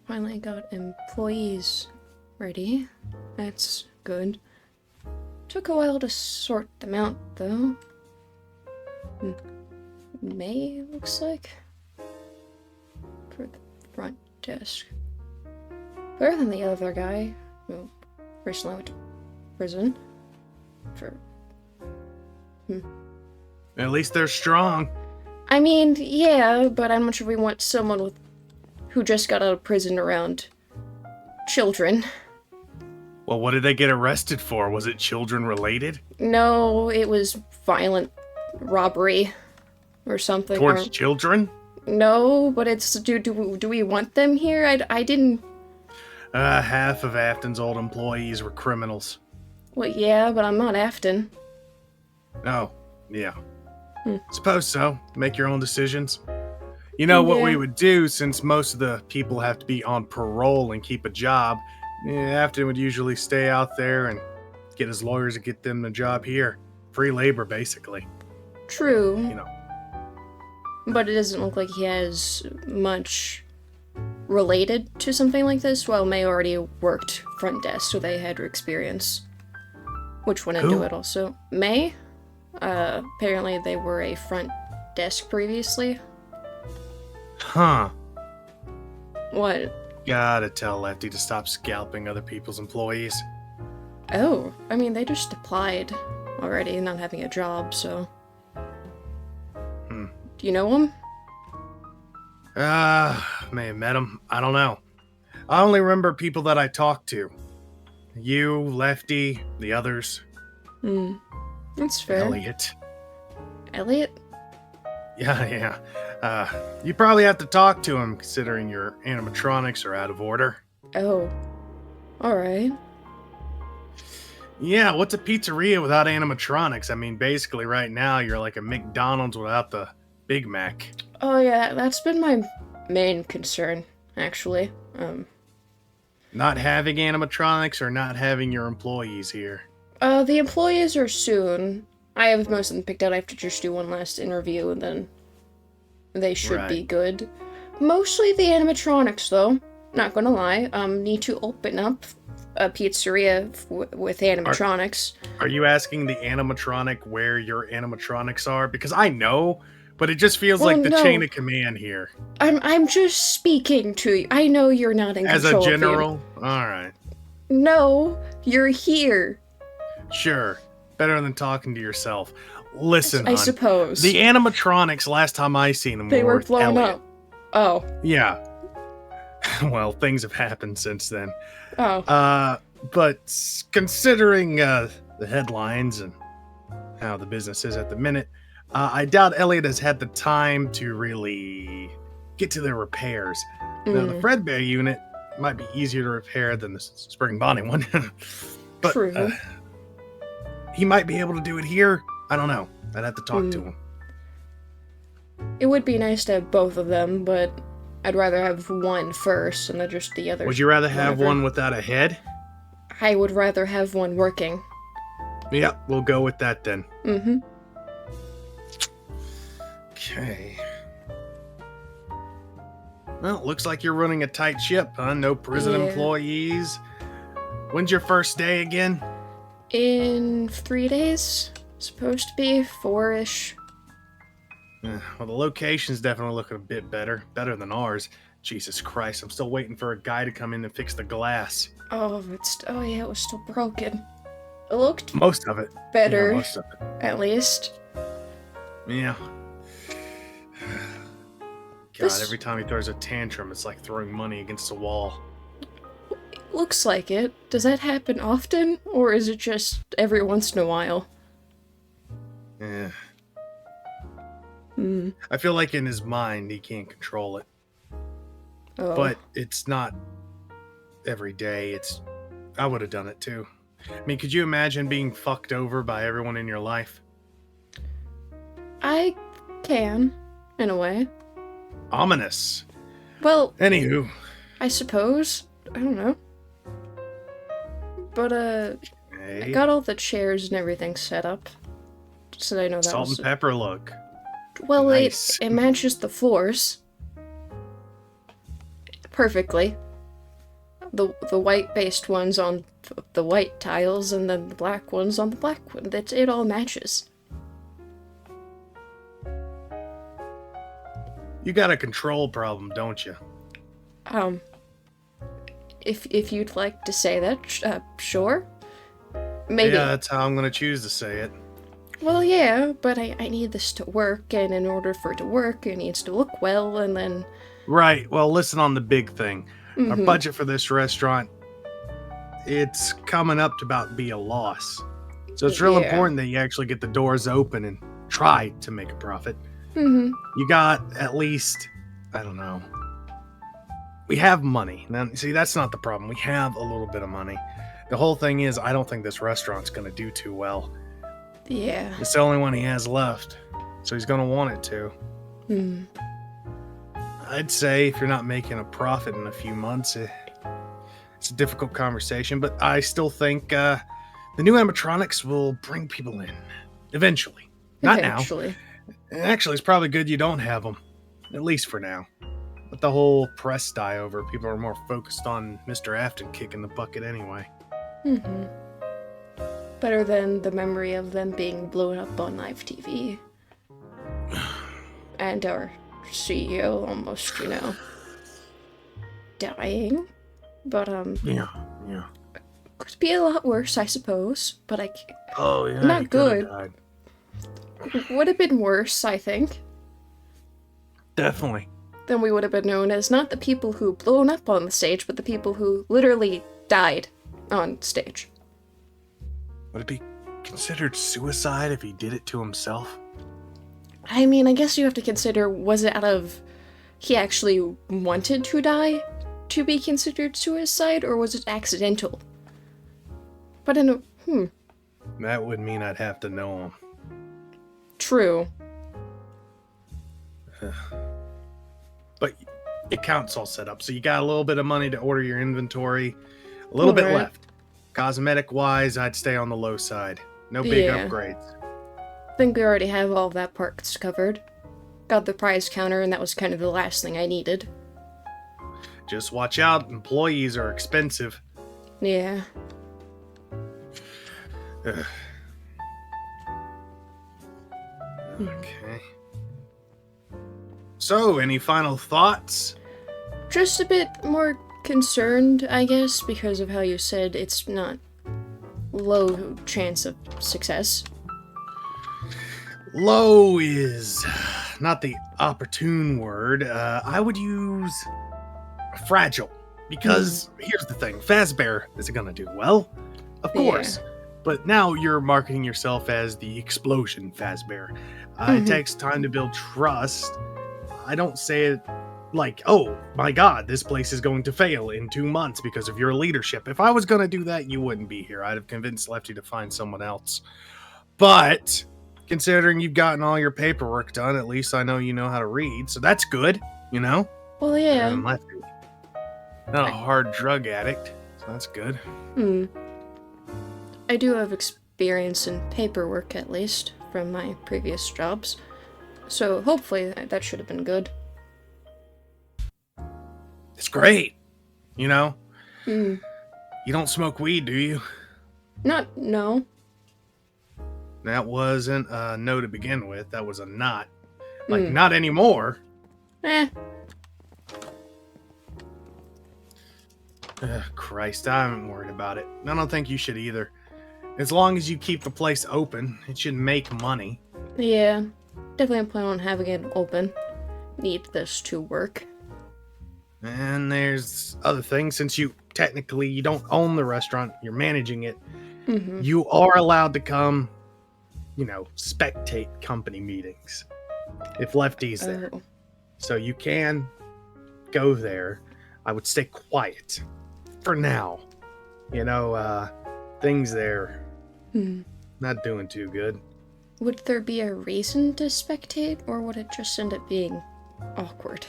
Finally got employees ready. That's good. Took a while to sort them out, though. May, looks like. For the front desk. Better than the other guy, who recently went to prison. At least they're strong. I mean, yeah, but I'm not sure we want someone who just got out of prison around children. Well, what did they get arrested for? Was it children related? No, it was violent robbery or something. Towards children? No, but it's do we want them here? I didn't. Half of Afton's old employees were criminals. Well, yeah, but I'm not Afton. Oh, yeah. Suppose so. Make your own decisions. You know what we would do, since most of the people have to be on parole and keep a job, Afton would usually stay out there and get his lawyers to get them the job here. Free labor, basically. True. You know. But it doesn't look like he has much related to something like this. Well, May already worked front desk, so they had experience. Which went into it also. May? Apparently they were a front desk previously. Huh. What? Gotta tell Lefty to stop scalping other people's employees. Oh, I mean, they just applied already, not having a job, so... Do you know him? May have met him. I don't know. I only remember people that I talked to. You, Lefty, the others. That's fair. Elliot. Elliot? Yeah. You probably have to talk to him, considering your animatronics are out of order. Oh. Alright. Yeah, what's a pizzeria without animatronics? I mean, basically right now you're like a McDonald's without the Big Mac. Oh yeah, that's been my main concern, actually. Not having animatronics or not having your employees here? The employees are soon. I have most of them picked out. I have to just do one last interview, and then they should be good. Mostly the animatronics, though. Not gonna lie. Need to open up a pizzeria with animatronics. Are you asking the animatronic where your animatronics are? Because I know, but it just feels like the chain of command here. I'm just speaking to you. I know you're not in control. As a general? Alright. No, you're here. Sure. Better than talking to yourself. Listen, I suppose. The animatronics, last time I seen them, they were blown Elliot. up. Oh. Yeah. Well, things have happened since then. Oh. But considering the headlines and how the business is at the minute, I doubt Elliot has had the time to really get to their repairs. Now, the Fredbear unit might be easier to repair than the Spring Bonnie one. But True. He might be able to do it here. I don't know. I'd have to talk to him. It would be nice to have both of them, but I'd rather have one first and then just the other. Would you rather have one without a head? I would rather have one working. Yeah, we'll go with that then. Mm-hmm. Okay. Well, looks like you're running a tight ship, huh? No prison employees. When's your first day again? In 3 days. Supposed to be 4-ish. Well, the location's definitely looking a bit better. Better than ours. Jesus Christ, I'm still waiting for a guy to come in and fix the glass. Oh, yeah, it was still broken. It looked most of it. Better. Yeah, most of it. At least. Yeah. God, every time he throws a tantrum, it's like throwing money against a wall. Looks like it. Does that happen often, or is it just every once in a while? Yeah. I feel like in his mind, he can't control it. Oh. But it's not every day. I would have done it too. I mean, could you imagine being fucked over by everyone in your life? I can, in a way. Ominous. Well, anywho. I suppose. I don't know. But, I got all the chairs and everything set up. So I know that Salt and pepper look. Well, nice. it matches the floors. perfectly. The white-based ones on the white tiles, and then the black ones on the black one. It all matches. You got a control problem, don't you? If you'd like to say that, sure. Maybe. Yeah, that's how I'm gonna choose to say it. Well, yeah, but I need this to work, and in order for it to work, it needs to look well, and then... Right, well, listen on the big thing. Our budget for this restaurant, it's coming up to about be a loss. So it's real important that you actually get the doors open and try to make a profit. You got at least, I don't know. We have money. Now, see, that's not the problem. We have a little bit of money. The whole thing is, I don't think this restaurant's going to do too well. Yeah. It's the only one he has left. So he's going to want it to. I'd say if you're not making a profit in a few months, it's a difficult conversation, but I still think the new animatronics will bring people in. Eventually. Not now. Actually, it's probably good you don't have them. At least for now. Let the whole press die over. People are more focused on Mr. Afton kicking the bucket anyway. Better than the memory of them being blown up on live TV. And our CEO almost, dying. But, Yeah. could be a lot worse, I suppose. But Oh, yeah. not good. Would have been worse, I think. Definitely. Then we would have been known as not the people who blown up on the stage, but the people who literally died on stage. Would it be considered suicide if he did it to himself? I mean, I guess you have to consider, was it out of he actually wanted to die to be considered suicide, or was it accidental? But That would mean I'd have to know him. True. But your account's all set up, so you got a little bit of money to order your inventory. A little bit left. Cosmetic-wise, I'd stay on the low side. No big upgrades. I think we already have all of that parts covered. Got the prize counter, and that was kind of the last thing I needed. Just watch out. Employees are expensive. Yeah. Okay. So, any final thoughts? Just a bit more concerned, I guess, because of how you said it's not low chance of success. Low is not the opportune word. I would use fragile. Because here's the thing. Fazbear is going to do well. Of course. But now you're marketing yourself as the explosion Fazbear. It takes time to build trust. I don't say it like, oh my god, this place is going to fail in 2 months because of your leadership. If I was going to do that, you wouldn't be here. I'd have convinced Lefty to find someone else. But considering you've gotten all your paperwork done, at least I know you know how to read. So that's good, Well, yeah. And Lefty, not a hard drug addict, so that's good. I do have experience in paperwork, at least, from my previous jobs. So hopefully that should have been good. It's great, You don't smoke weed, do you? No. That wasn't a no to begin with. That was a not. Not anymore. Christ, I haven't worried about it. I don't think you should either. As long as you keep the place open, it should make money. Yeah, definitely plan on having it open. Need this to work. And there's other things. Since you don't own the restaurant, you're managing it. You are allowed to come, spectate company meetings if Lefty's there. So you can go there. I would stay quiet for now. Things there not doing too good. Would there be a reason to spectate, or would it just end up being awkward?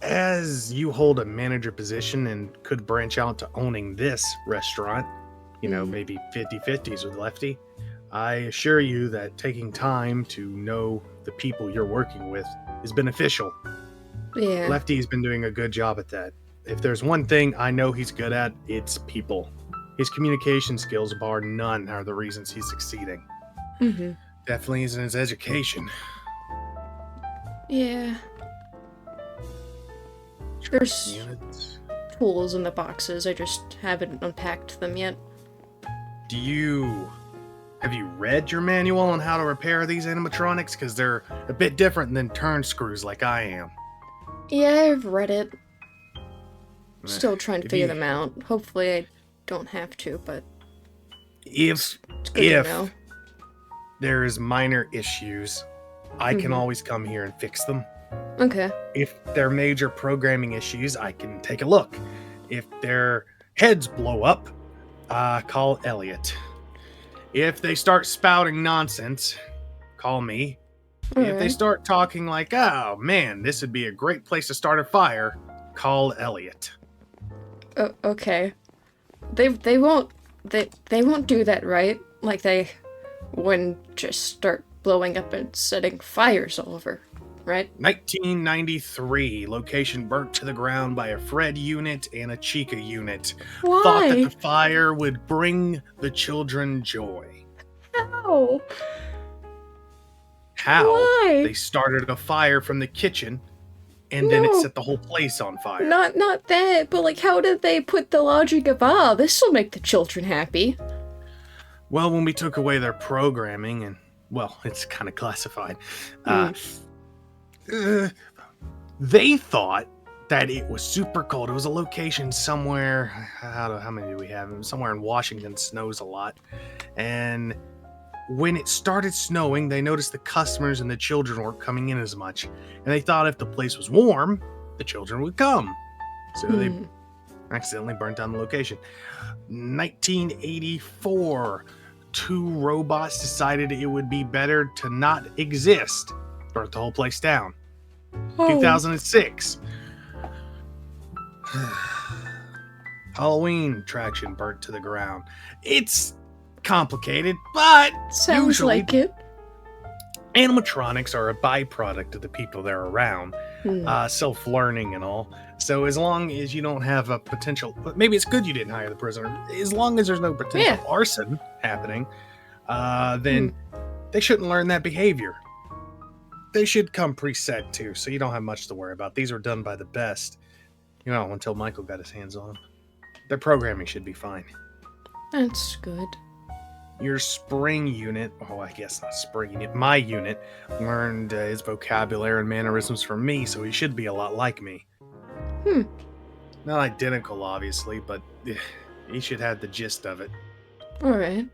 As you hold a manager position and could branch out to owning this restaurant, maybe 50-50s with Lefty, I assure you that taking time to know the people you're working with is beneficial. Yeah. Lefty's been doing a good job at that. If there's one thing I know he's good at, it's people. His communication skills, bar none, are the reasons he's succeeding. Mm-hmm. Definitely isn't his education. Yeah. There's Units. tools in the boxes. I just haven't unpacked them yet. Have you read your manual on how to repair these animatronics? Because they're a bit different than turn screws like I am. Yeah, I've read it. Still trying to If figure you- them out. Hopefully I don't have to, but If it's good to know. there is minor issues, I can Mhm. always come here and fix them. Okay. If they're major programming issues, I can take a look. If their heads blow up, call Elliot. If they start spouting nonsense, call me. If they Alright. start talking like, oh man, this would be a great place to start a fire, call Elliot. Okay. They won't do that, right? Like they wouldn't just start blowing up and setting fires all over, right? 1993, location burnt to the ground by a Fred unit and a Chica unit. Thought that Why? the fire would bring the children joy. How? How? Why? They started a fire from the kitchen, and then it No. set the whole place on fire. Not that, but like how did they put the logic of, this'll make the children happy? Well, when we took away their programming, and, well, it's kind of classified, they thought that it was super cold. It was a location somewhere, how many do we have? Somewhere in Washington snows a lot. And when it started snowing, they noticed the customers and the children weren't coming in as much. And they thought if the place was warm, the children would come. So they accidentally burnt down the location. 1984, two robots decided it would be better to not exist. Burnt the whole place down. 2006. Halloween attraction burnt to the ground. It's complicated, but Sounds usually like it. animatronics are a byproduct of the people they're around. Self-learning and all. So as long as you don't have a potential, but maybe it's good you didn't hire the prisoner. As long as there's no potential arson happening, then they shouldn't learn that behavior. They should come preset too, so you don't have much to worry about. These were done by the best, until Michael got his hands on them. Their programming should be fine. That's good. Your spring unit, I guess not spring unit, my unit, learned his vocabulary and mannerisms from me, so he should be a lot like me. Not identical, obviously, but he should have the gist of it. Alright.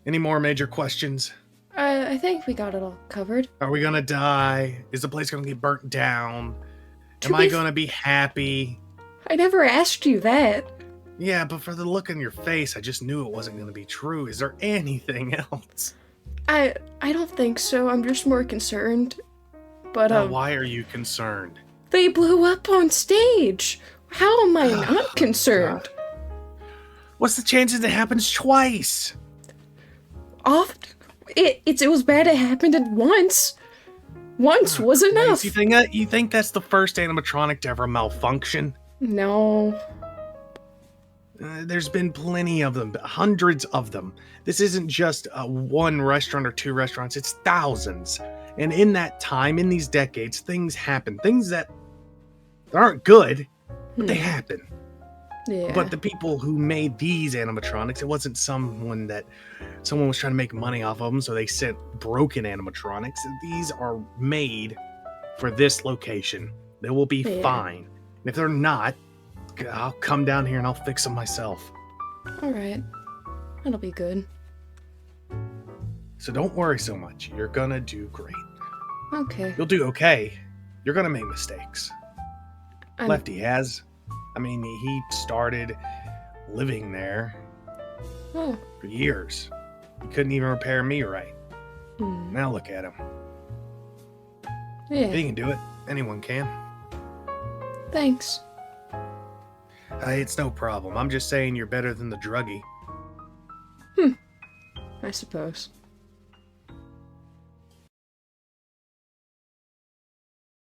Any more major questions? I think we got it all covered. Are we gonna die? Is the place gonna get burnt down? To Am I be gonna be happy? I never asked you that. Yeah, but for the look on your face, I just knew it wasn't gonna be true. Is there anything else? I don't think so. I'm just more concerned. But Why are you concerned? they blew up on stage. How am I not concerned? What's the chances it happens twice? It was bad it happened at once. Once was enough. You think that's the first animatronic to ever malfunction? No. There's been plenty of them, hundreds of them. This isn't just one restaurant or two restaurants, it's thousands. And in that time, in these decades, things happen. Things that aren't good, but they happen. Yeah. But the people who made these animatronics, it wasn't someone was trying to make money off of them, so they sent broken animatronics. These are made for this location. They will be fine. And if they're not, I'll come down here and I'll fix them myself. Alright. That'll be good. So don't worry so much. You're gonna do great. Okay. You'll do okay. You're gonna make mistakes. I'm- Lefty has. He started living there Oh. for years. He couldn't even repair me right. Hmm. Now look at him. Yeah. If he can do it, anyone can. Thanks. It's no problem. I'm just saying you're better than the druggie. I suppose.